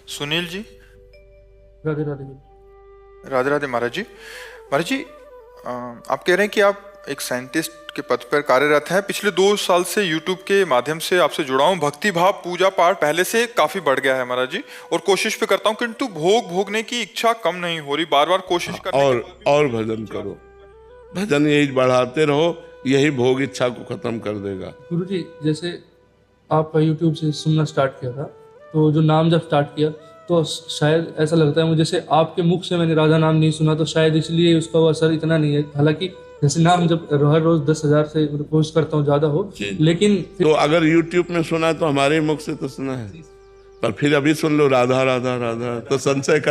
सुनील जी। राधे राधे। राधे राधे महाराज जी। महाराज जी, आप कह रहे हैं कि आप एक साइंटिस्ट के पद पर कार्यरत हैं। पिछले 2 साल से यूट्यूब के माध्यम से आपसे जुड़ा हूँ। भक्ति भाव पूजा पाठ पहले से काफी बढ़ गया है महाराज जी, और कोशिश भी करता हूँ, किंतु भोग भोगने की इच्छा कम नहीं हो रही। बार बार कोशिश करने के बाद भी और भजन करो, भजन यही बढ़ाते रहो, यही भोग इच्छा को खत्म कर देगा। गुरुजी, जैसे आपका यूट्यूब से सुनना स्टार्ट किया था, तो जो नाम जब स्टार्ट किया तो शायद ऐसा लगता है मुझे, जैसे आपके मुख से मैंने राधा नाम नहीं सुना, तो शायद इसलिए उसका वो असर इतना नहीं है। हालांकि जैसे नाम जब हर रोज 10,000 से कोशिश करता हूँ ज्यादा हो, लेकिन तो अगर यूट्यूब में सुना है तो हमारे मुख से तो सुना है, पर फिर अभी सुन लो राधा राधा राधा, तो संशय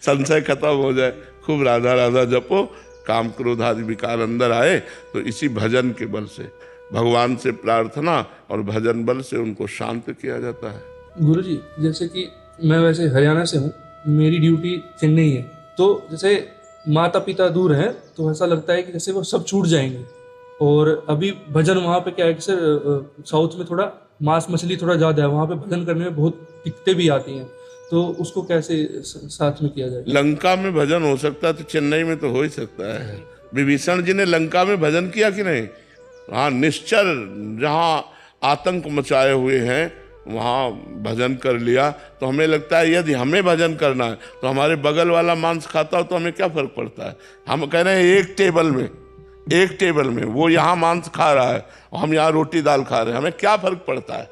संशय खत्म हो जाए। खूब राधा राधा जपो, काम क्रोध आदि विकार अंदर आए तो इसी भजन के बल से, भगवान से प्रार्थना और भजन बल से उनको शांत किया जाता है। गुरुजी, जैसे कि मैं वैसे हरियाणा से हूँ, मेरी ड्यूटी चेन्नई है, तो जैसे माता पिता दूर हैं तो ऐसा लगता है कि जैसे वो सब छूट जाएंगे। और अभी भजन वहाँ पे क्या है कि सर, साउथ में थोड़ा मांस मछली थोड़ा ज़्यादा है, वहाँ पे भजन करने में बहुत दिक्कतें भी आती हैं, तो उसको कैसे साथ में किया जाए? लंका में भजन हो सकता है तो चेन्नई में तो हो ही सकता है। विभीषण जी ने लंका में भजन किया कि नहीं? हाँ, निश्चर जहाँ आतंक मचाए हुए हैं वहाँ भजन कर लिया। तो हमें लगता है यदि हमें भजन करना है तो हमारे बगल वाला मांस खाता हो तो हमें क्या फर्क पड़ता है? हम कह रहे हैं एक टेबल में वो यहाँ मांस खा रहा है और हम यहाँ रोटी दाल खा रहे हैं, हमें क्या फर्क पड़ता है?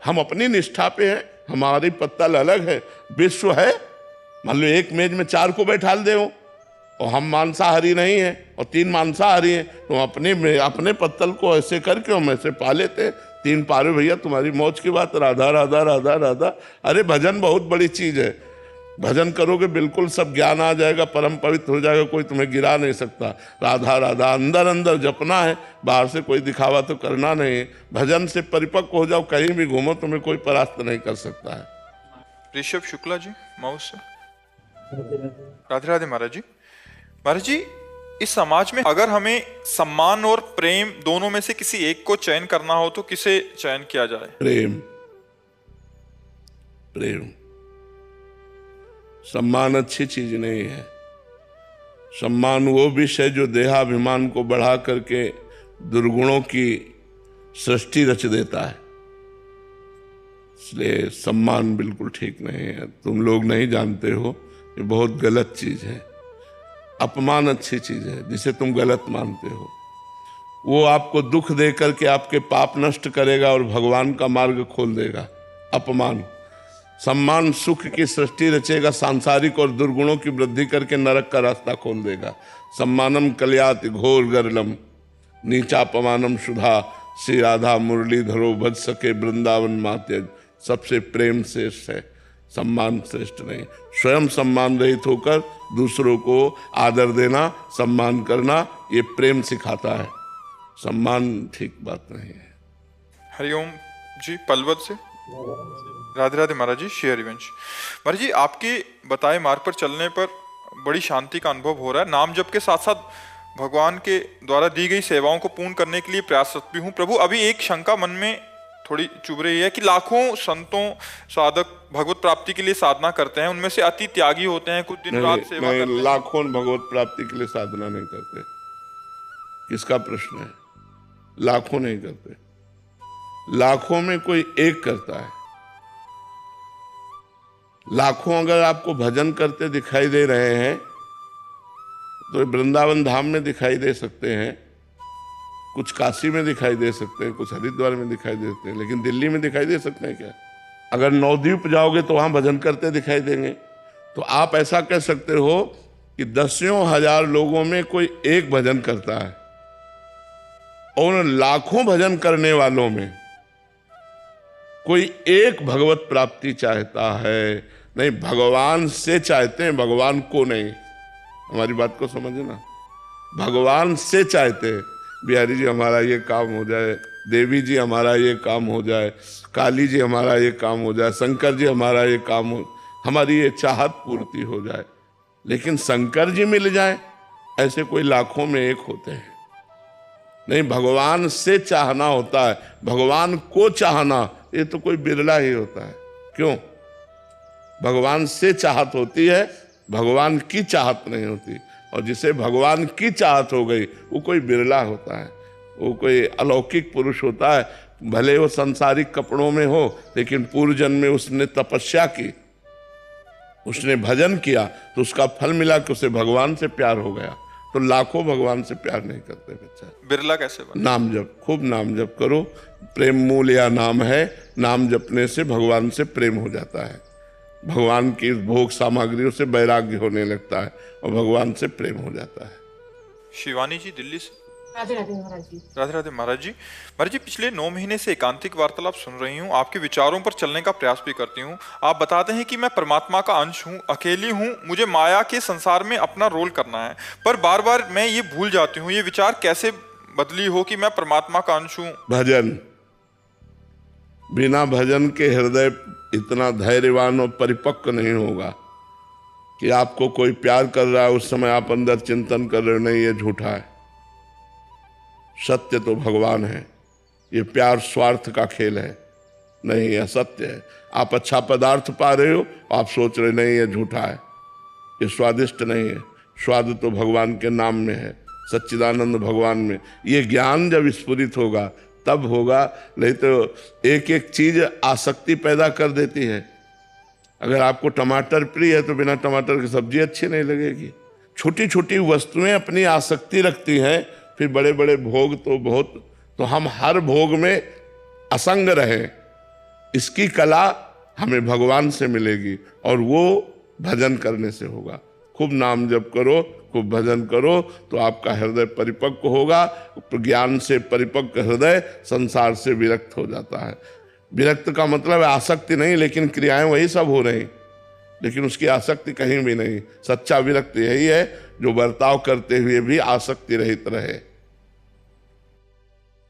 हम अपनी निष्ठा पे हैं, हमारी पत्तल अलग है, विश्व है। मान लो एक मेज में 4 को बैठा दे हो और हम मांसाहारी नहीं हैं और 3 मांसाहारी हैं, तो अपने पत्तल को ऐसे करके हम ऐसे पा लेते हैं। 3 पारे भैया, तुम्हारी मौज की बात। राधा राधा राधा राधा। अरे भजन बहुत बड़ी चीज है, भजन करोगे बिल्कुल सब ज्ञान आ जाएगा, परम पवित्र हो जाएगा, कोई तुम्हें गिरा नहीं सकता। राधा राधा अंदर अंदर जपना है, बाहर से कोई दिखावा तो करना नहीं है। भजन से परिपक्व हो जाओ, कहीं भी घूमो तुम्हें कोई परास्त नहीं कर सकता है। ऋषभ शुक्ला जी माउस से। राधे राधे महाराज जी। महाराज जी, इस समाज में अगर हमें सम्मान और प्रेम दोनों में से किसी एक को चयन करना हो तो किसे चयन किया जाए? प्रेम। प्रेम। सम्मान अच्छी चीज नहीं है। सम्मान वो विषय जो देहाभिमान को बढ़ा करके दुर्गुणों की सृष्टि रच देता है, इसलिए सम्मान बिल्कुल ठीक नहीं है। तुम लोग नहीं जानते हो, ये बहुत गलत चीज है। अपमान अच्छी चीज है, जिसे तुम गलत मानते हो। वो आपको दुख दे करके आपके पाप नष्ट करेगा और भगवान का मार्ग खोल देगा। अपमान। सम्मान सुख की सृष्टि रचेगा, सांसारिक और दुर्गुणों की वृद्धि करके नरक का रास्ता खोल देगा। सम्मानम कल्याति घोर गरलम, नीचापमानम सुधा। श्री राधा मुरलीधरो भज सके वृंदावन मात्यज। सबसे प्रेम श्रेष्ठ है, सम्मान श्रेष्ठ नहीं। स्वयं सम्मान रहित होकर दूसरों को आदर देना, सम्मान करना, ये प्रेम सिखाता है। सम्मान ठीक बात नहीं है। हरिओम जी पलवत से। राधे राधे महाराज जी। श्री हरिवंश। महाराज जी, आपके बताए मार्ग पर चलने पर बड़ी शांति का अनुभव हो रहा है। नाम जप के साथ साथ भगवान के द्वारा दी गई सेवाओं को पूर्ण करने के लिए प्रयासरत भी हूँ। प्रभु, अभी एक शंका मन में थोड़ी चुभ रही है कि लाखों संतों साधक भगवत प्राप्ति के लिए साधना करते हैं, उनमें से अति त्यागी होते हैं, कुछ दिन रात सेवा करते हैं। लाखों भगवत प्राप्ति के लिए साधना नहीं करते। किसका प्रश्न है? लाखों नहीं करते, लाखों में कोई एक करता है। लाखों अगर आपको भजन करते दिखाई दे रहे हैं तो वृंदावन धाम में दिखाई दे सकते हैं, कुछ काशी में दिखाई दे सकते हैं, कुछ हरिद्वार में दिखाई दे सकते हैं, लेकिन दिल्ली में दिखाई दे सकते हैं क्या? अगर नवद्वीप जाओगे तो वहां भजन करते दिखाई देंगे। तो आप ऐसा कह सकते हो कि 10,000 लोगों में कोई एक भजन करता है, और लाखों भजन करने वालों में कोई एक भगवत प्राप्ति चाहता है। नहीं, भगवान से चाहते हैं, भगवान को नहीं। हमारी बात को समझना, भगवान से चाहते हैं। बिहारी जी हमारा ये काम हो जाए, देवी जी हमारा ये काम हो जाए, काली जी हमारा ये काम हो जाए, शंकर जी हमारा ये काम हो, हमारी ये चाहत पूर्ति हो जाए। लेकिन शंकर जी मिल जाए ऐसे कोई लाखों में एक होते हैं। नहीं, भगवान से चाहना होता है, भगवान को चाहना ये तो कोई बिरला ही होता है। क्यों? भगवान से चाहत होती है, भगवान की चाहत नहीं होती। और जिसे भगवान की चाहत हो गई वो कोई बिरला होता है, वो कोई अलौकिक पुरुष होता है। भले वो संसारिक कपड़ों में हो, लेकिन पूर्व जन्म में उसने तपस्या की, उसने भजन किया, तो उसका फल मिला कि उसे भगवान से प्यार हो गया। तो लाखों भगवान से प्यार नहीं करते बच्चा। बिरला कैसे बना? नाम जप, खूब नाम जप करो। प्रेम मूल या नाम है, नाम जपने से भगवान से प्रेम हो जाता है, भगवान की भोग सामग्रियों से वैराग्य होने लगता है और भगवान से प्रेम हो जाता है। शिवानी जी दिल्ली से। राधे राधे महाराज जी। राधे राधे महाराज जी। महाराज जी, पिछले 9 महीने से एकांतिक वार्तालाप सुन रही हूँ, आपके विचारों पर चलने का प्रयास भी करती हूँ। आप बताते हैं कि मैं परमात्मा का अंश हूँ, अकेली हूँ, मुझे माया के संसार में अपना रोल करना है, पर बार बार मैं ये भूल जाती हूँ। ये विचार कैसे बदली हो कि मैं परमात्मा का अंश हूँ? भजन, बिना भजन के हृदय इतना धैर्यवान और परिपक्व नहीं होगा कि आपको कोई प्यार कर रहा है, उस समय आप अंदर चिंतन कर रहे हो नहीं ये झूठा है, सत्य तो भगवान है, ये प्यार स्वार्थ का खेल है, नहीं यह सत्य है। आप अच्छा पदार्थ पा रहे हो, आप सोच रहे नहीं ये झूठा है, ये स्वादिष्ट नहीं है, स्वाद तो भगवान के नाम में है, सच्चिदानंद भगवान में। ये ज्ञान जब स्फुरित होगा तब होगा, नहीं तो एक एक चीज आसक्ति पैदा कर देती है। अगर आपको टमाटर प्रिय है तो बिना टमाटर की सब्जी अच्छी नहीं लगेगी। छोटी छोटी वस्तुएं अपनी आसक्ति रखती हैं, फिर बड़े बड़े भोग तो बहुत। तो हम हर भोग में असंग रहें, इसकी कला हमें भगवान से मिलेगी और वो भजन करने से होगा। खूब नाम जप करो, खूब भजन करो, तो आपका हृदय परिपक्व होगा। ज्ञान से परिपक्व हृदय संसार से विरक्त हो जाता है। विरक्त का मतलब आसक्ति नहीं, लेकिन क्रियाएं वही सब हो रही, लेकिन उसकी आसक्ति कहीं भी नहीं। सच्चा विरक्त यही है जो बर्ताव करते हुए भी आसक्ति रहित रहे।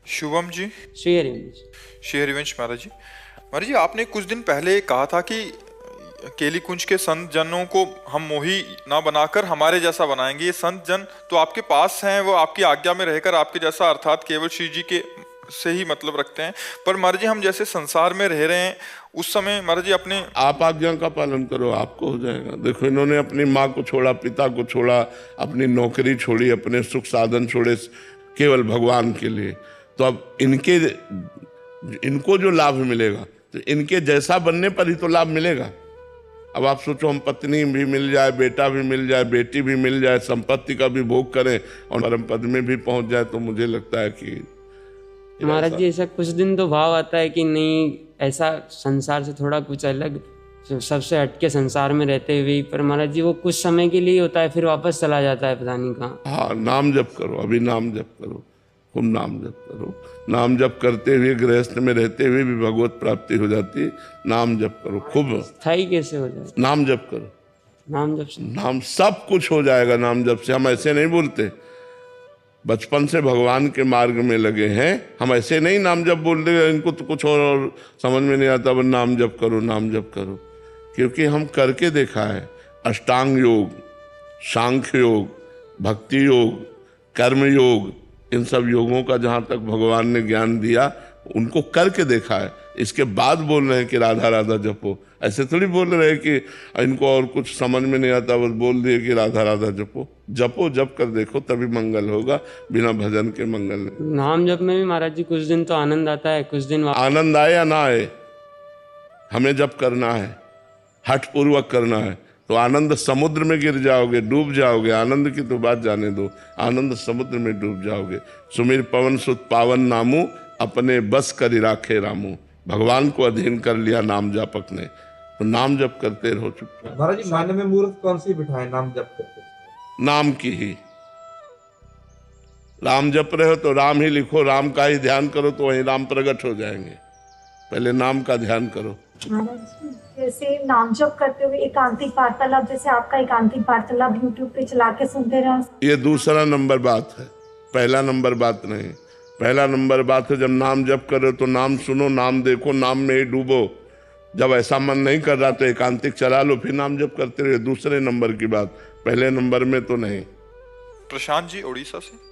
शुभम जी। श्री हरिवंश। श्री हरिवंश महाराज जी। महाराज जी, आपने कुछ दिन पहले कहा था कि केली कुंज के संत जनों को हम मोही ना बनाकर हमारे जैसा बनाएंगे। ये संत जन तो आपके पास हैं, वो आपकी आज्ञा में रहकर आपके जैसा अर्थात केवल श्री जी के से ही मतलब रखते हैं। पर महाराज जी, हम जैसे संसार में रह रहे हैं उस समय महाराज जी अपने आप आज्ञा का पालन करो, आपको हो जाएगा। देखो, इन्होंने अपनी माँ को छोड़ा, पिता को छोड़ा, अपनी नौकरी छोड़ी, अपने सुख साधन छोड़े केवल भगवान के लिए। तो अब इनको जो लाभ मिलेगा तो इनके जैसा बनने पर ही तो लाभ मिलेगा। अब आप सोचो, हम पत्नी भी मिल जाए, बेटा भी मिल जाए, बेटी भी मिल जाए, संपत्ति का भी भोग करें और परम पद में भी पहुंच जाए, तो मुझे लगता है कि महाराज जी ऐसा कुछ दिन तो भाव आता है कि नहीं, ऐसा संसार से थोड़ा कुछ अलग, सबसे हटके संसार में रहते हुए। पर महाराज जी वो कुछ समय के लिए होता है, फिर वापस चला जाता है, पता नहीं कहाँ। हाँ, नाम जप करो, अभी नाम जप करो, खूब नाम जप करो। नाम जप करते हुए गृहस्थ में रहते हुए भी भगवत प्राप्ति हो जाती है। नाम जप करो खूब। स्थायी कैसे हो जाए? नाम जप करो, नाम जब से नाम सब कुछ हो जाएगा नाम जप से। हम ऐसे नहीं बोलते, बचपन से भगवान के मार्ग में लगे हैं, हम ऐसे नहीं नाम जप बोल रहे। इनको तो कुछ और समझ में नहीं आता, बस नाम जप करो, नाम जप करो। क्योंकि हम करके देखा है, अष्टांग योग, सांख्य योग, भक्ति योग, कर्म योग, इन सब योगों का जहाँ तक भगवान ने ज्ञान दिया उनको करके देखा है। इसके बाद बोल रहे हैं कि राधा राधा जपो। ऐसे थोड़ी बोल रहे हैं कि इनको और कुछ समझ में नहीं आता, बस बोल दिए कि राधा राधा जपो। जपो, जप कर देखो, तभी मंगल होगा, बिना भजन के मंगल नहीं। नाम जप में भी महाराज जी कुछ दिन तो आनंद आता है, कुछ दिन आनंद आए या ना आए, हमें जप करना है, हठ पूर्वक करना है। तो आनंद समुद्र में गिर जाओगे, डूब जाओगे। आनंद की तो बात जाने दो, आनंद समुद्र में डूब जाओगे। सुमिर पवन सुत पावन नामू, अपने बस करि राखे रामू। भगवान को अधीन कर लिया नाम जापक ने, तो नाम जप करते रहो चुपचाप। महाराज जी, माने में मूर्त कौन सी बिठाए नाम जप करते? नाम की ही। राम जप रहे हो तो राम ही लिखो, राम का ही ध्यान करो, तो वहीं राम प्रकट हो जाएंगे। पहले नाम का ध्यान करो। महाराज जी, जैसे नाम जप करते हुए एकांतिक वार्तालाप, जैसे आपका एकांतिक वार्तालाप यूट्यूब पे चला के सुनते रहो, ये दूसरा नंबर बात है, पहला नंबर बात नहीं। पहला नंबर बात है जब नाम जप करो तो नाम सुनो, नाम देखो, नाम में ही डूबो। जब ऐसा मन नहीं कर रहा तो एकांतिक चला लो, फिर नाम जप करते रहो। दूसरे नंबर की बात, पहले नंबर में तो नहीं। प्रशांत जी उड़ीसा से।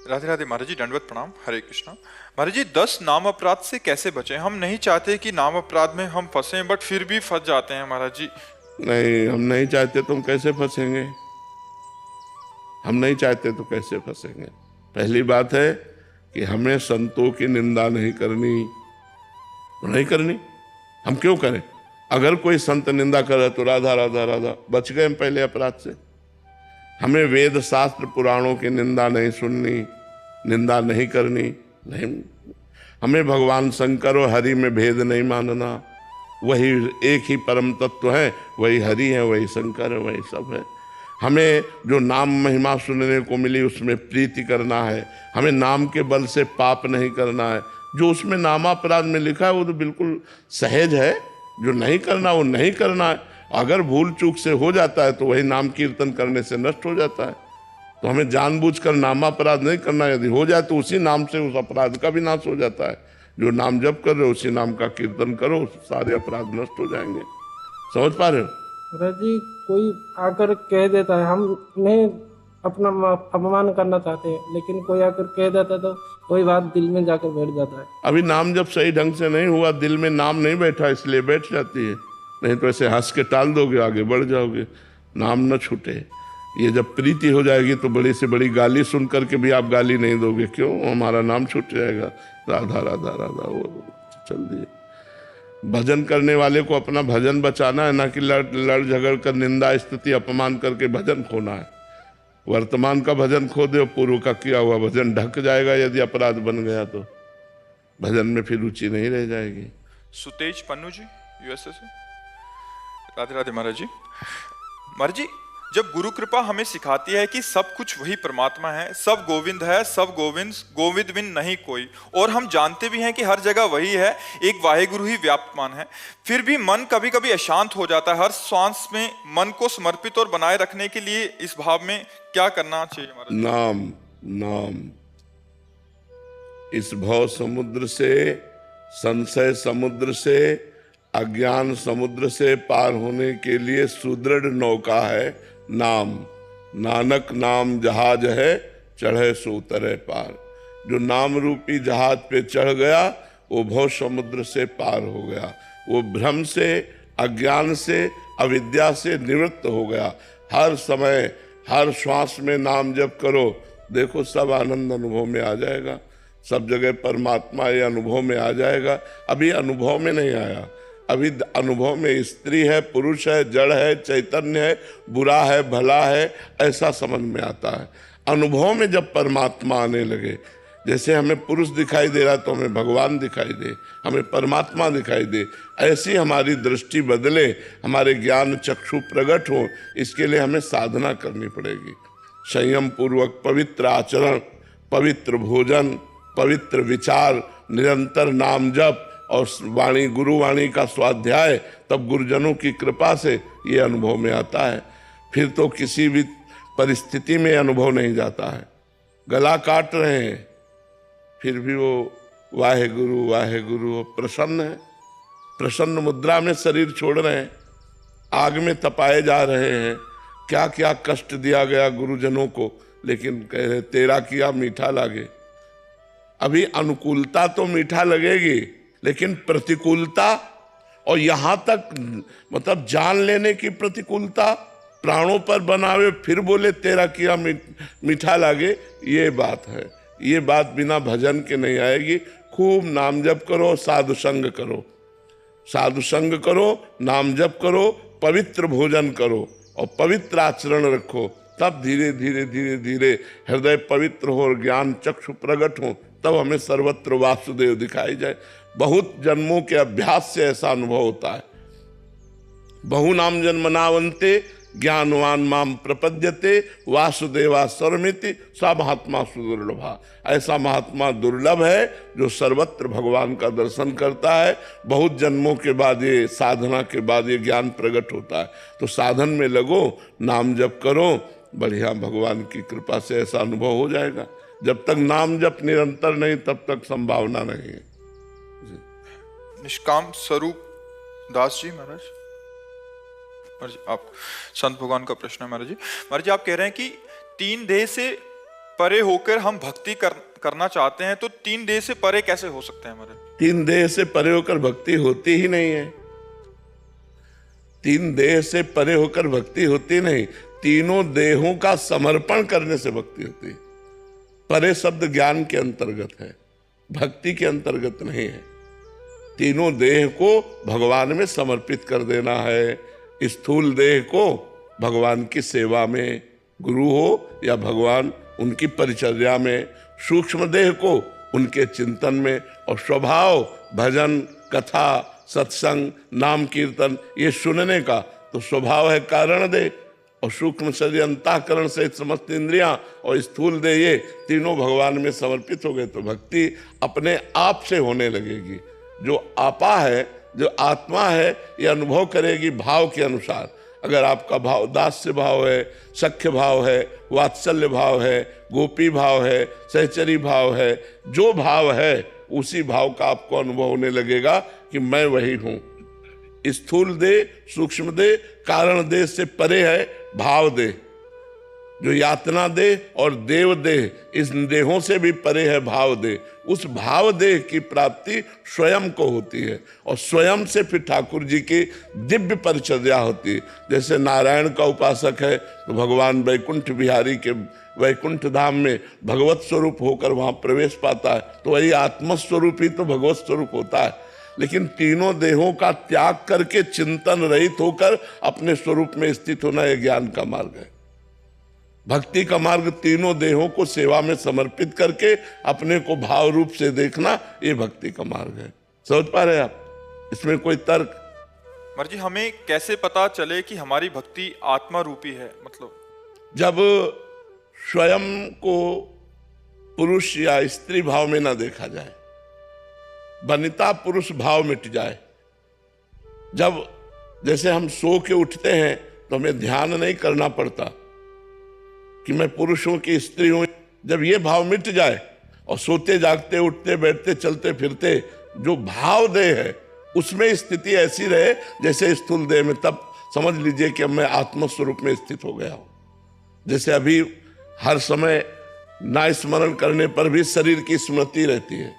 राधे राधे महाराज जी, दंडवत प्रणाम, हरे कृष्णा। महाराज जी 10 नाम अपराध से कैसे बचें? हम नहीं चाहते कि नाम अपराध में हम फंसे, बट फिर भी फंस जाते हैं महाराज जी। नहीं, हम नहीं चाहते तो हम कैसे फंसेंगे? हम नहीं चाहते तो कैसे फंसेंगे? पहली बात है कि हमें संतों की निंदा नहीं करनी, हम क्यों करें? अगर कोई संत निंदा करे तो राधा राधा राधा, बच गए हम पहले अपराध से। हमें वेद शास्त्र पुराणों की निंदा नहीं सुननी, निंदा नहीं करनी, नहीं। हमें भगवान शंकर और हरि में भेद नहीं मानना, वही एक ही परम तत्व है, वही हरि है, वही शंकर है, वही सब है। हमें जो नाम महिमा सुनने को मिली उसमें प्रीति करना है, हमें नाम के बल से पाप नहीं करना है। जो उसमें नामापराध में लिखा है वो तो बिल्कुल सहज है, जो नहीं करना वो नहीं करना है। अगर भूल चूक से हो जाता है तो वही नाम कीर्तन करने से नष्ट हो जाता है। तो हमें जानबूझकर नामापराध नहीं करना, यदि हो जाए तो उसी नाम से उस अपराध का भी नाश हो जाता है। जो नाम जप कर रहे हो उसी नाम का कीर्तन करो, सारे अपराध नष्ट हो जाएंगे। समझ पा रहे हो? महाराज जी कोई आकर कह देता है, हम नहीं अपना अपमान करना चाहते हैं, लेकिन कोई आकर कह देता है तो कोई बात दिल में जाकर बैठ जाता है। अभी नाम जब सही ढंग से नहीं हुआ, दिल में नाम नहीं बैठा इसलिए बैठ जाती है, नहीं तो ऐसे हंस के टाल दोगे, आगे बढ़ जाओगे, नाम न छूटे। ये जब प्रीति हो जाएगी तो बड़ी से बड़ी गाली सुन करके भी आप गाली नहीं दोगे, क्यों? हमारा नाम छूट जाएगा, राधा राधा राधा, वो चल दिए। भजन करने वाले को अपना भजन बचाना है, ना कि लड़ झगड़ कर निंदा स्तुति अपमान करके भजन खोना है। वर्तमान का भजन खो दे, पूर्व का किया हुआ भजन ढक जाएगा। यदि अपराध बन गया तो भजन में फिर रुचि नहीं रह जाएगी। सुतेज पन्नू जी यूएसए से, राधे राधे महाराज जी। महाराज जी जब गुरु कृपा हमें सिखाती है कि सब कुछ वही परमात्मा है, सब गोविंद है, सब गोविंद बिन नहीं कोई, और हम जानते भी हैं कि हर जगह वही है, एक वाहेगुरु ही व्याप्तमान है, फिर भी मन कभी कभी अशांत हो जाता है। हर श्वास में मन को समर्पित और बनाए रखने के लिए इस भाव में क्या करना चाहिए महाराज? नाम नाम। इस भव समुद्र से, संशय समुद्र से, अज्ञान समुद्र से पार होने के लिए सुदृढ़ नौका है नाम। नानक नाम जहाज है, चढ़े सो उतरे पार। जो नाम रूपी जहाज पे चढ़ गया वो भव समुद्र से पार हो गया, वो भ्रम से, अज्ञान से, अविद्या से निवृत्त हो गया। हर समय हर श्वास में नाम जप करो, देखो सब आनंद अनुभव में आ जाएगा, सब जगह परमात्मा ये अनुभव में आ जाएगा। अभी अनुभव में नहीं आया, अभी अनुभव में स्त्री है, पुरुष है, जड़ है, चैतन्य है, बुरा है, भला है, ऐसा समझ में आता है। अनुभव में जब परमात्मा आने लगे, जैसे हमें पुरुष दिखाई दे रहा तो हमें भगवान दिखाई दे, हमें परमात्मा दिखाई दे, ऐसी हमारी दृष्टि बदले, हमारे ज्ञान चक्षु प्रकट हो, इसके लिए हमें साधना करनी पड़ेगी। संयम पूर्वक पवित्र आचरण, पवित्र भोजन, पवित्र विचार, निरंतर नाम जप और वाणी, गुरु वाणी का स्वाध्याय, तब गुरुजनों की कृपा से ये अनुभव में आता है। फिर तो किसी भी परिस्थिति में अनुभव नहीं जाता है। गला काट रहे हैं फिर भी वो वाहे गुरु प्रसन्न है, प्रसन्न मुद्रा में शरीर छोड़ रहे हैं, आग में तपाए जा रहे हैं, क्या क्या कष्ट दिया गया गुरुजनों को, लेकिन कह रहे तेरा किया मीठा लागे। अभी अनुकूलता तो मीठा लगेगी, लेकिन प्रतिकूलता और यहाँ तक मतलब जान लेने की प्रतिकूलता, प्राणों पर बनावे फिर बोले तेरा किया मीठा लागे, ये बात है। ये बात बिना भजन के नहीं आएगी। खूब नाम जप करो, साधु संग करो, साधु संग करो, नाम जप करो, पवित्र भोजन करो और पवित्र आचरण रखो, तब धीरे धीरे धीरे धीरे हृदय पवित्र हो और ज्ञान चक्षु प्रकट हो, तब हमें सर्वत्र वासुदेव दिखाई जाए। बहुत जन्मों के अभ्यास से ऐसा अनुभव होता है। बहु नाम जन्मनावंते ज्ञानवान माम प्रपद्यते वासुदेवा सर्वमिति सा महात्मा सुदुर्लभा। ऐसा महात्मा दुर्लभ है जो सर्वत्र भगवान का दर्शन करता है। बहुत जन्मों के बाद ये साधना के बाद ये ज्ञान प्रकट होता है। तो साधन में लगो, नाम जप करो, बढ़िया भगवान की कृपा से ऐसा अनुभव हो जाएगा। जब तक नाम जप निरंतर नहीं तब तक संभावना नहीं है। निष्काम स्वरूप दास जी महाराज, आप संत भगवान का प्रश्न है महाराज जी। आप कह रहे हैं कि तीन देह से परे होकर हम भक्ति करना चाहते हैं तो तीन देह से परे कैसे हो सकते हैं हमारे? तीन देह से परे होकर भक्ति होती ही नहीं है। तीन देह से परे होकर भक्ति होती नहीं, तीनों देहों का समर्पण करने से भक्ति होती है। परे शब्द ज्ञान के अंतर्गत है, भक्ति के अंतर्गत नहीं है। तीनों देह को भगवान में समर्पित कर देना है। स्थूल देह को भगवान की सेवा में, गुरु हो या भगवान उनकी परिचर्या में, सूक्ष्म देह को उनके चिंतन में, और स्वभाव भजन कथा सत्संग नाम कीर्तन ये सुनने का तो स्वभाव है कारण देह, और सूक्ष्म शरीर अंतःकरण से समस्त इंद्रियां और स्थूल देह ये तीनों भगवान में समर्पित हो गए तो भक्ति अपने आप से होने लगेगी। जो आपा है, जो आत्मा है, ये अनुभव करेगी भाव के अनुसार। अगर आपका भाव दास्य भाव है, सख्य भाव है, वात्सल्य भाव है, गोपी भाव है, सहचरी भाव है, जो भाव है उसी भाव का आपको अनुभव होने लगेगा कि मैं वही हूं। स्थूल देह सूक्ष्म देह कारण देह से परे है भाव देह, जो यातना देह और देव देह, इस देहों से भी परे है भाव देह। उस भाव देह की प्राप्ति स्वयं को होती है, और स्वयं से फिर ठाकुर जी की दिव्य परिचर्या होती है। जैसे नारायण का उपासक है तो भगवान वैकुंठ बिहारी के वैकुंठ धाम में भगवत स्वरूप होकर वहां प्रवेश पाता है, तो वही आत्मस्वरूप ही तो भगवत स्वरूप होता है। लेकिन तीनों देहों का त्याग करके चिंतन रहित होकर अपने स्वरूप में स्थित होना यह ज्ञान का मार्ग है। भक्ति का मार्ग तीनों देहों को सेवा में समर्पित करके अपने को भाव रूप से देखना, ये भक्ति का मार्ग है। समझ पा रहे हैं आप? इसमें कोई तर्क? महाराज जी, हमें कैसे पता चले कि हमारी भक्ति आत्मा रूपी है? मतलब जब स्वयं को पुरुष या स्त्री भाव में ना देखा जाए, वनिता पुरुष भाव मिट जाए। जब जैसे हम सो के उठते हैं तो हमें ध्यान नहीं करना पड़ता कि मैं पुरुष हूं कि स्त्री हूं। जब ये भाव मिट जाए और सोते जागते उठते बैठते चलते फिरते जो भाव देह है उसमें स्थिति ऐसी रहे जैसे स्थूल देह में, तब समझ लीजिए कि अब मैं आत्मस्वरूप में स्थित हो गया हूं। जैसे अभी हर समय ना स्मरण करने पर भी शरीर की स्मृति रहती है,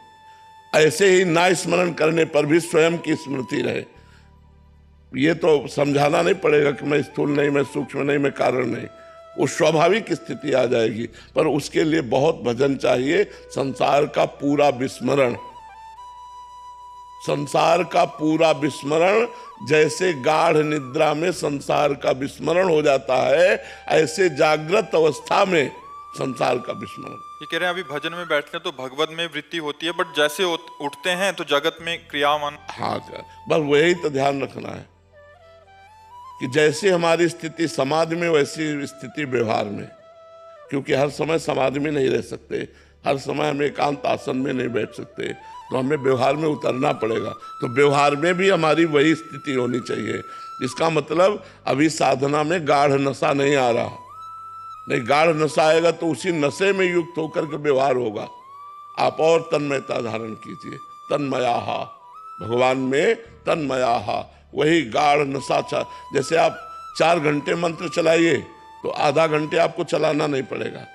ऐसे ही ना स्मरण करने पर भी स्वयं की स्मृति रहे। ये तो समझाना नहीं पड़ेगा कि मैं स्थूल नहीं, मैं सूक्ष्म नहीं, मैं कारण नहीं, वो स्वाभाविक स्थिति आ जाएगी। पर उसके लिए बहुत भजन चाहिए। संसार का पूरा विस्मरण, संसार का पूरा विस्मरण, जैसे गाढ़ निद्रा में संसार का विस्मरण हो जाता है, ऐसे जागृत अवस्था में संसार का विस्मरण। ये कह रहे हैं अभी भजन में बैठते हैं तो भगवत में वृत्ति होती है, बट जैसे उठते हैं तो जगत में क्रियामान। हाँ, बस वही तो ध्यान रखना है कि जैसे हमारी स्थिति समाधि में वैसी स्थिति व्यवहार में, क्योंकि हर समय समाधि में नहीं रह सकते, हर समय हम एकांत आसन में नहीं बैठ सकते, तो हमें व्यवहार में उतरना पड़ेगा। तो व्यवहार में भी हमारी वही स्थिति होनी चाहिए। इसका मतलब अभी साधना में गाढ़ नशा नहीं आ रहा, नहीं, गाढ़ नशा आएगा तो उसी नशे में युक्त होकर के व्यवहार होगा। आप और तन्मयता धारण कीजिए, तन्मयाहा, भगवान में तन्मयाहा, वही गाढ़ नशा। जैसे आप 4 घंटे मंत्र चलाइए तो आधा घंटे आपको चलाना नहीं पड़ेगा।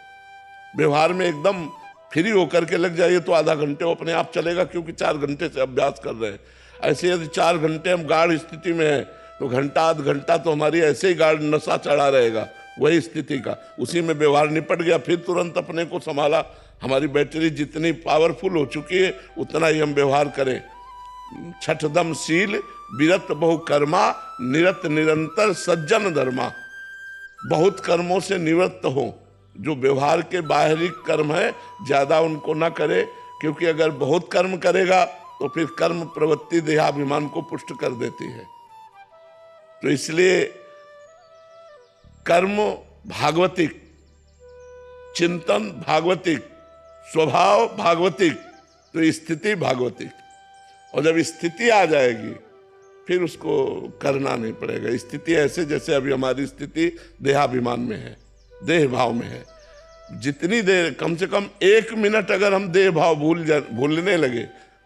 व्यवहार में एकदम फ्री होकर के लग जाइए तो आधा घंटे वो अपने आप चलेगा, क्योंकि 4 घंटे से अभ्यास कर रहे हैं। ऐसे यदि 4 घंटे हम गाढ़ स्थिति में हैं तो घंटा आध घंटा तो हमारी ऐसे ही गाढ़ नशा चढ़ा रहेगा, वही स्थिति का। उसी में व्यवहार निपट गया, फिर तुरंत अपने को संभाला। हमारी बैटरी जितनी पावरफुल हो चुकी है उतना ही हम व्यवहार करें। छठदम शील विरत बहु कर्मा, निरत निरंतर सज्जन धर्मा। बहुत कर्मों से निवृत्त हो, जो व्यवहार के बाहरी कर्म है ज्यादा उनको ना करे, क्योंकि अगर बहुत कर्म करेगा तो फिर कर्म प्रवृत्ति देहाभिमान को पुष्ट कर देती है। तो इसलिए कर्म भागवतिक, चिंतन भागवतिक, स्वभाव भागवतिक, तो स्थिति भागवतिक। और जब स्थिति आ जाएगी फिर उसको करना नहीं पड़ेगा। स्थिति ऐसे जैसे अभी हमारी स्थिति देहाभिमान में है, देह भाव में है। जितनी देर, कम से कम 1 मिनट अगर हम देह भाव भूलने लगे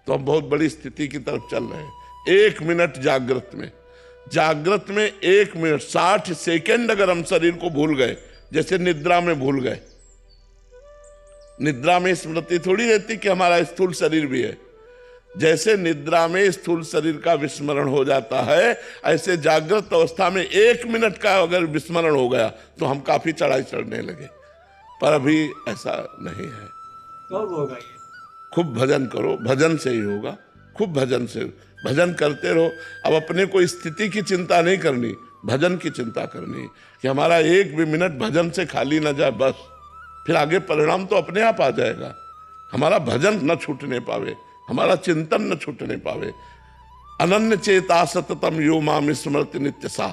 तो हम बहुत बड़ी स्थिति की तरफ चल रहे हैं। 1 मिनट जागृत में 1 मिनट 60 सेकंड अगर हम शरीर को भूल गए, जैसे निद्रा में भूल गए, निद्रा में स्मृति थोड़ी रहती कि हमारा स्थूल शरीर भी है। जैसे निद्रा में स्थूल शरीर का विस्मरण हो जाता है, ऐसे जागृत अवस्था में 1 मिनट का अगर विस्मरण हो गया तो हम काफी चढ़ाई चढ़ने लगे, पर अभी ऐसा नहीं है। कब होगा ये? खूब भजन करो, भजन से ही होगा। खूब भजन से भजन करते रहो। अब अपने को स्थिति की चिंता नहीं करनी, भजन की चिंता करनी कि हमारा 1 भी मिनट भजन से खाली ना जाए, बस फिर आगे परिणाम तो अपने आप आ जाएगा। हमारा भजन न छूटने पावे, हमारा चिंतन न छूटने पावे। अनन्य चेता सततम यो माम स्मृति नित्य सा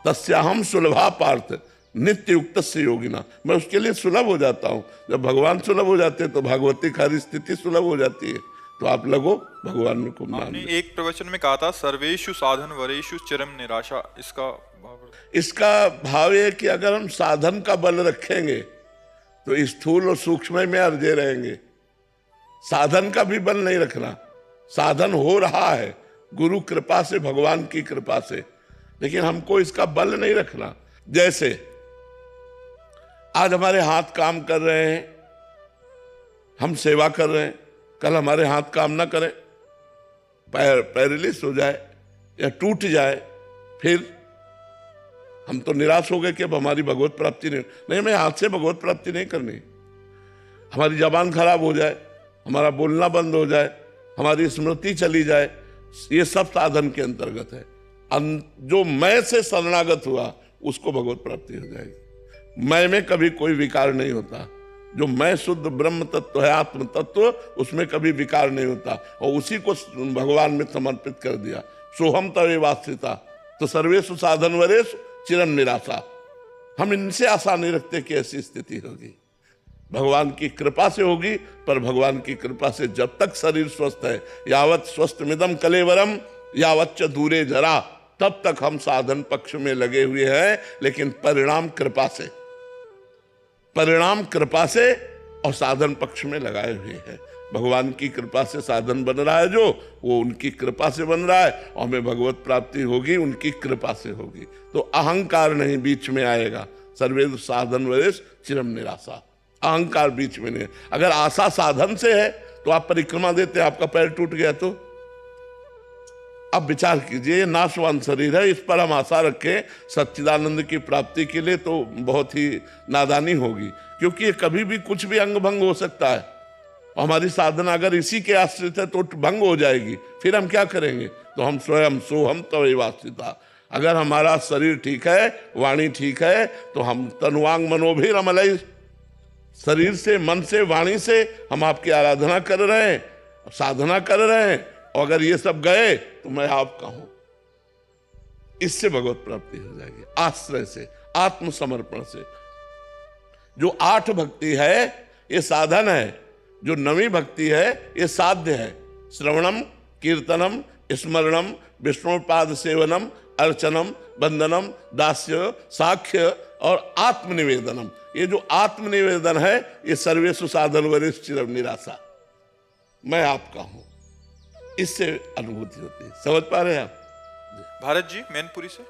तस्याहम सुलभा पार्थ नित्य युक्त से योगिना। मैं उसके लिए सुलभ हो जाता हूँ। जब भगवान सुलभ हो जाते हैं तो भागवती खारी स्थिति सुलभ हो जाती है। तो आप लगो भगवान में खूब नाम आपने लो। एक प्रवचन में कहा था सर्वेषु साधन वरेषु चिरम निराशा, इसका भाव है कि अगर हम साधन का बल रखेंगे तो स्थूल और सूक्ष्म में अर्जे रहेंगे। साधन का भी बल नहीं रखना। साधन हो रहा है गुरु कृपा से, भगवान की कृपा से, लेकिन हमको इसका बल नहीं रखना। जैसे आज हमारे हाथ काम कर रहे हैं, हम सेवा कर रहे हैं, कल हमारे हाथ काम ना करें, पैर पैरालिस हो जाए या टूट जाए, फिर हम तो निराश हो गए कि अब हमारी भगवत प्राप्ति नहीं, मैं हाथ से भगवत प्राप्ति नहीं करनी। हमारी जबान खराब हो जाए, हमारा बोलना बंद हो जाए, हमारी स्मृति चली जाए, ये सब साधन के अंतर्गत है। जो मैं से शरणागत हुआ उसको भगवत प्राप्ति हो जाएगी। मैं में कभी कोई विकार नहीं होता। जो मैं शुद्ध ब्रह्म तत्व है, आत्म तत्व, उसमें कभी विकार नहीं होता, और उसी को भगवान में समर्पित कर दिया। सोहम तवे वास्तिता तो सर्वेषु साधन वरेषु चिरम निराशा। हम इनसे आशा नहीं रखते कि ऐसी स्थिति होगी, भगवान की कृपा से होगी। पर भगवान की कृपा से जब तक शरीर स्वस्थ है, यावत स्वस्थ मिदम कलेवरम यावच्च दूरे जरा, तब तक हम साधन पक्ष में लगे हुए हैं। लेकिन परिणाम कृपा से, परिणाम कृपा से और साधन पक्ष में लगाए हुए हैं। भगवान की कृपा से साधन बन रहा है, जो वो उनकी कृपा से बन रहा है, और हमें भगवत प्राप्ति होगी उनकी कृपा से होगी। तो अहंकार नहीं बीच में आएगा। सर्वे साधन वरेश चिरम निराशा, अहंकार बीच में नहीं। अगर आशा साधन से है तो आप परिक्रमा देते, आपका पैर टूट गया तो अब विचार कीजिए, नाशवान शरीर है, इस पर हम आशा रखें सच्चिदानंद की प्राप्ति के लिए, तो बहुत ही नादानी होगी। क्योंकि ये कभी भी कुछ भी अंग भंग हो सकता है। हमारी साधना अगर इसी के आश्रित है तो भंग हो जाएगी। फिर हम क्या करेंगे? तो हम स्वयं सोहम तवेवास्थिता। अगर हमारा शरीर ठीक है, वाणी ठीक है, तो हम तनुवांग मनोभिरमलय, शरीर से, मन से, वाणी से हम आपकी आराधना कर रहे हैं, साधना कर रहे हैं। और अगर ये सब गए तो मैं आपका हूं। इससे भगवत प्राप्ति हो जाएगी, आश्रय से, आत्मसमर्पण से। जो 8 भक्ति है ये साधन है, जो 9वीं भक्ति है ये साध्य है। श्रवणम, कीर्तनम, स्मरणम, विष्णुपाद सेवनम, अर्चनम, वंदनम, दास्य, साख्य और आत्मनिवेदनम। ये जो आत्मनिवेदन है ये सर्वेषु साधन वरेषु चिरम निराशा, मैं आपका हूं। इससे अनुभूति होती है। समझ पा रहे हैं आप? भारत जी मैनपुरी से,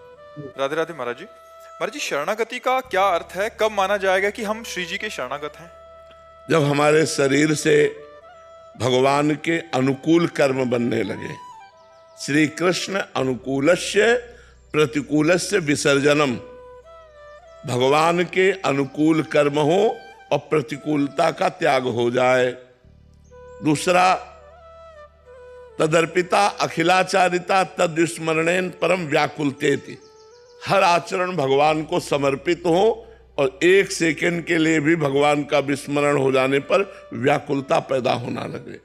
राधे राधे महाराज जी। महाराज जी, शरणागति का क्या अर्थ है? कब माना जाएगा कि हम श्री जी के शरणागत हैं? जब हमारे शरीर से भगवान के अनुकूल कर्म बनने लगे। श्री कृष्ण अनुकूलस्य प्रतिकूलस्य विसर्जनम, भगवान के अनुकूल कर्म हो और प्रतिकूलता का त्याग हो जाए। दूसरा, तदर्पिता अखिलाचारिता तद्विस्मरणेन परम व्याकुलतेति, हर आचरण भगवान को समर्पित हो और 1 सेकंड के लिए भी भगवान का विस्मरण हो जाने पर व्याकुलता पैदा होना लगे।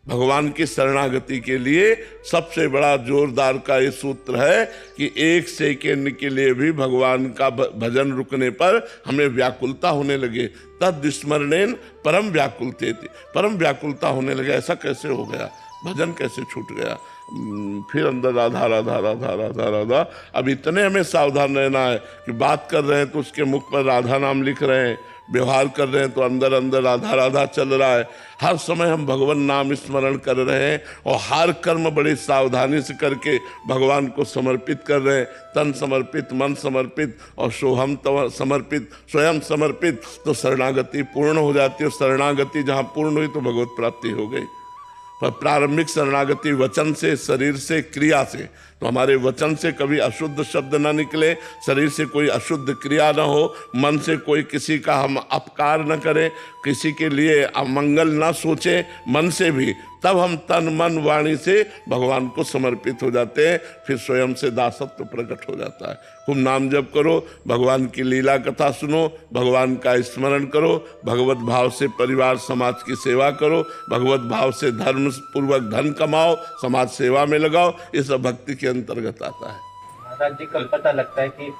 भगवान की शरणागति के लिए सबसे बड़ा जोरदार का ये सूत्र है कि 1 सेकंड के लिए भी भगवान का भजन रुकने पर हमें व्याकुलता होने लगे। तद विस्मरणेन परम व्याकुलतेति, परम व्याकुलता होने लगे। ऐसा कैसे हो गया? भजन कैसे छूट गया? फिर अंदर राधा राधा राधा राधा राधा। अब इतने हमें सावधान रहना है कि बात कर रहे हैं तो उसके मुख पर राधा नाम लिख रहे हैं, व्यवहार कर रहे हैं तो अंदर अंदर राधा राधा चल रहा है। हर समय हम भगवान नाम स्मरण कर रहे हैं और हर कर्म बड़ी सावधानी से करके भगवान को समर्पित कर रहे हैं। तन समर्पित, मन समर्पित और सोहम समर्पित, स्वयं समर्पित, तो शरणागति पूर्ण हो जाती है। और शरणागति जहाँ पूर्ण हुई तो भगवत प्राप्ति हो गई। पर प्रारंभिक शरणागति वचन से, शरीर से, क्रिया से, तो हमारे वचन से कभी अशुद्ध शब्द ना निकले, शरीर से कोई अशुद्ध क्रिया ना हो, मन से कोई किसी का हम अपकार न करें, किसी के लिए अमंगल ना सोचें मन से भी, तब हम तन मन वाणी से भगवान को समर्पित हो जाते हैं। फिर स्वयं से दासत्व प्रकट हो जाता है। खूब नाम जप करो, भगवान की लीला कथा सुनो, भगवान का स्मरण करो, भगवत भाव से परिवार समाज की सेवा करो, भगवत भाव से धर्म पूर्वक धन कमाओ, समाज सेवा में लगाओ। ये सब भक्ति के अंतर्गत आता है। महाराज जी, कब पता लगता है कि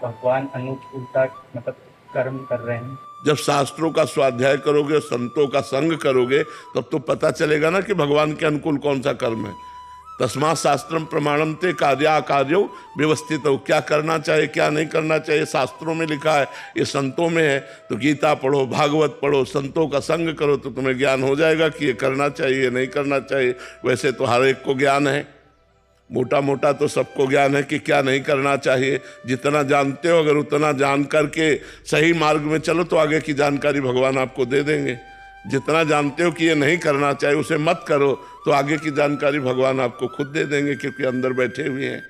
भगवान उल्टा मतलब कर्म कर रहे हैं? जब शास्त्रों का स्वाध्याय करोगे, संतों का संग करोगे, तब तो पता चलेगा ना कि भगवान के अनुकूल कौन सा कर्म है। तस्मात् शास्त्रम प्रमाणम ते कार्या कार्यो व्यवस्थित हो। क्या करना चाहिए, क्या नहीं करना चाहिए, शास्त्रों में लिखा है, ये संतों में है। तो गीता पढ़ो, भागवत पढ़ो, संतों का संग करो, तो तुम्हें ज्ञान हो जाएगा कि ये करना चाहिए, नहीं करना चाहिए। वैसे तो हर एक को ज्ञान है, मोटा मोटा तो सबको ज्ञान है कि क्या नहीं करना चाहिए। जितना जानते हो, अगर उतना जान करके सही मार्ग में चलो तो आगे की जानकारी भगवान आपको दे देंगे। जितना जानते हो कि ये नहीं करना चाहिए, उसे मत करो, तो आगे की जानकारी भगवान आपको खुद दे देंगे, क्योंकि अंदर बैठे हुए हैं।